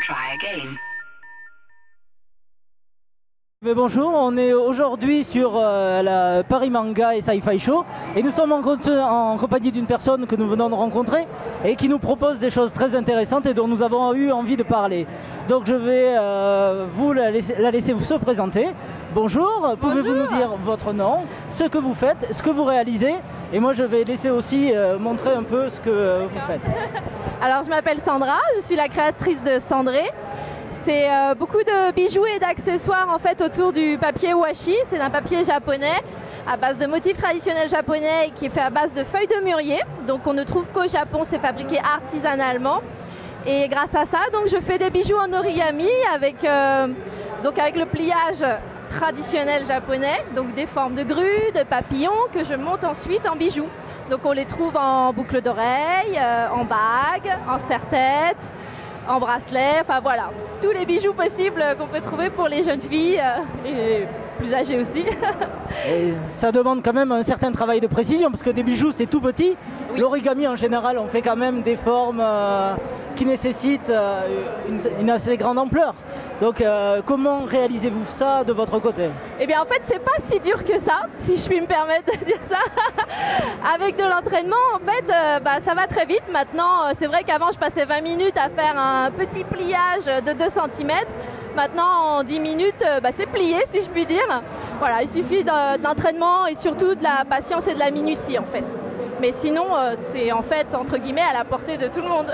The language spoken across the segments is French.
try again. Mais bonjour, on est aujourd'hui sur la Paris Manga et Sci-Fi Show et nous sommes en compagnie d'une personne que nous venons de rencontrer et qui nous propose des choses très intéressantes et dont nous avons eu envie de parler. Donc je vais vous la laisser se présenter. Bonjour, pouvez-vous nous dire votre nom, ce que vous faites, ce que vous réalisez, et moi je vais laisser aussi montrer un peu ce que vous faites. Alors je m'appelle Sandra, je suis la créatrice de Cendré. C'est beaucoup de bijoux et d'accessoires en fait autour du papier washi. C'est un papier japonais à base de motifs traditionnels japonais et qui est fait à base de feuilles de mûrier. Donc on ne trouve qu'au Japon, c'est fabriqué artisanalement. Et grâce à ça, donc je fais des bijoux en origami avec le pliage traditionnel japonais, donc des formes de grues, de papillons que je monte ensuite en bijoux. Donc on les trouve en boucle d'oreille, en bague, en serre-tête, en bracelet, enfin voilà, tous les bijoux possibles qu'on peut trouver pour les jeunes filles et plus âgées aussi. Et ça demande quand même un certain travail de précision parce que des bijoux c'est tout petit. Oui. L'origami en général on fait quand même des formes qui nécessitent une assez grande ampleur. Donc comment réalisez-vous ça de votre côté? Eh bien en fait c'est pas si dur que ça, si je puis me permettre de dire ça. Avec de l'entraînement en fait ça va très vite. Maintenant c'est vrai qu'avant je passais 20 minutes à faire un petit pliage de 2 cm. Maintenant en 10 minutes c'est plié si je puis dire. Voilà, il suffit d'entraînement et surtout de la patience et de la minutie en fait. Mais sinon, c'est en fait, entre guillemets, à la portée de tout le monde.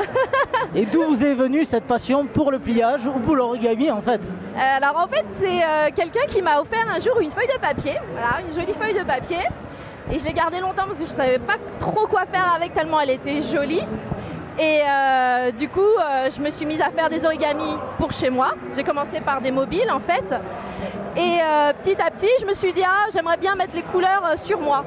Et d'où vous est venue cette passion pour le pliage ou pour l'origami en fait? Alors en fait, c'est quelqu'un qui m'a offert un jour une feuille de papier, voilà, une jolie feuille de papier. Et je l'ai gardée longtemps parce que je ne savais pas trop quoi faire avec tellement elle était jolie. Et du coup, je me suis mise à faire des origamis pour chez moi. J'ai commencé par des mobiles en fait. Et petit à petit, je me suis dit, j'aimerais bien mettre les couleurs sur moi.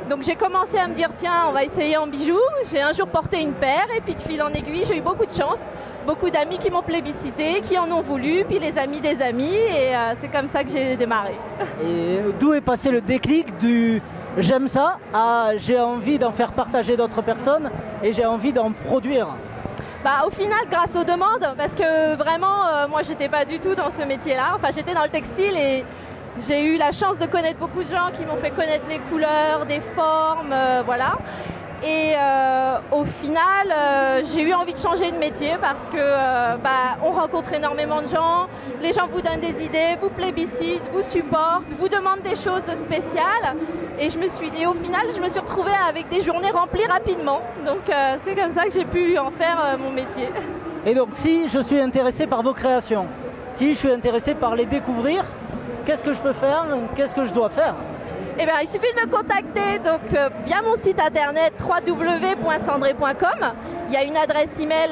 Donc j'ai commencé à me dire tiens on va essayer en bijoux. J'ai un jour porté une paire et puis de fil en aiguille j'ai eu beaucoup de chance. Beaucoup d'amis qui m'ont plébiscité, qui en ont voulu, puis les amis des amis et c'est comme ça que j'ai démarré. Et d'où est passé le déclic du j'aime ça à j'ai envie d'en faire partager d'autres personnes et j'ai envie d'en produire? Au final grâce aux demandes parce que vraiment moi j'étais pas du tout dans ce métier là. Enfin j'étais dans le textile et j'ai eu la chance de connaître beaucoup de gens qui m'ont fait connaître les couleurs, des formes, voilà. Et au final, j'ai eu envie de changer de métier parce que on rencontre énormément de gens, les gens vous donnent des idées, vous plébiscitent, vous supportent, vous demandent des choses spéciales. Et je me suis dit, au final, je me suis retrouvée avec des journées remplies rapidement. Donc c'est comme ça que j'ai pu en faire mon métier. Et donc si je suis intéressé par vos créations, si je suis intéressé par les découvrir, qu'est-ce que je peux faire? Qu'est-ce que je dois faire? Eh bien, il suffit de me contacter donc, via mon site internet www.cendré.com. Il y a une adresse email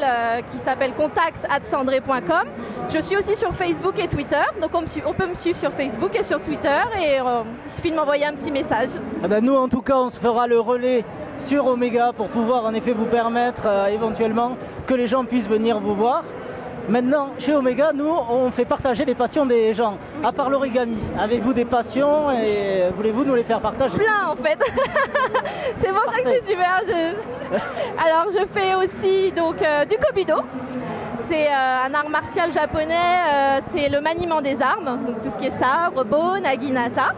qui s'appelle contact@cendré.com. Je suis aussi sur Facebook et Twitter. Donc on peut me suivre sur Facebook et sur Twitter et il suffit de m'envoyer un petit message. Eh ben, nous en tout cas on se fera le relais sur Omega pour pouvoir en effet vous permettre éventuellement que les gens puissent venir vous voir. Maintenant, chez Omega, nous, on fait partager les passions des gens. À part l'origami, avez-vous des passions et voulez-vous nous les faire partager? Plein, en fait. C'est pour ça que c'est super. Alors, je fais aussi donc, du kobudo. C'est un art martial japonais. C'est le maniement des armes. Donc, tout ce qui est sabre, bo, naginata.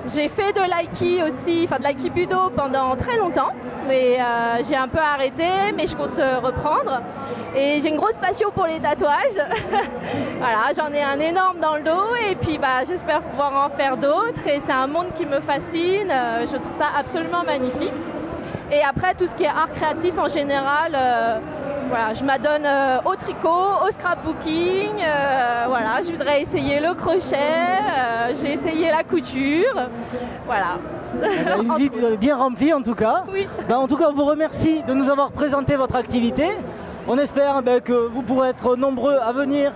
J'ai fait de l'aiki aussi, enfin de l'aiki-budo pendant très longtemps, mais j'ai un peu arrêté, mais je compte reprendre. Et j'ai une grosse passion pour les tatouages. Voilà, j'en ai un énorme dans le dos et puis j'espère pouvoir en faire d'autres. Et c'est un monde qui me fascine, je trouve ça absolument magnifique. Et après, tout ce qui est art créatif en général, voilà, je m'adonne au tricot, au scrapbooking, voilà, je voudrais essayer le crochet, j'ai essayé la couture, voilà. Une vie bien remplie en tout cas. Oui. En tout cas, on vous remercie de nous avoir présenté votre activité. On espère que vous pourrez être nombreux à venir,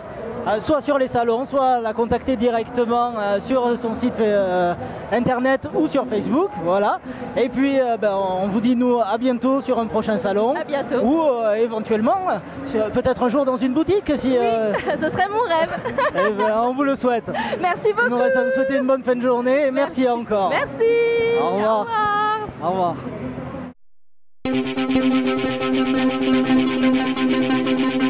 soit sur les salons, soit la contacter directement sur son site internet ou sur Facebook. Voilà. Et puis, on vous dit nous à bientôt sur un prochain salon. À bientôt. Ou éventuellement, peut-être un jour dans une boutique. Si, oui, ce serait mon rêve. Eh ben, on vous le souhaite. Merci beaucoup. Il nous reste à vous souhaiter une bonne fin de journée et merci encore. Merci. Au revoir. Au revoir. Au revoir.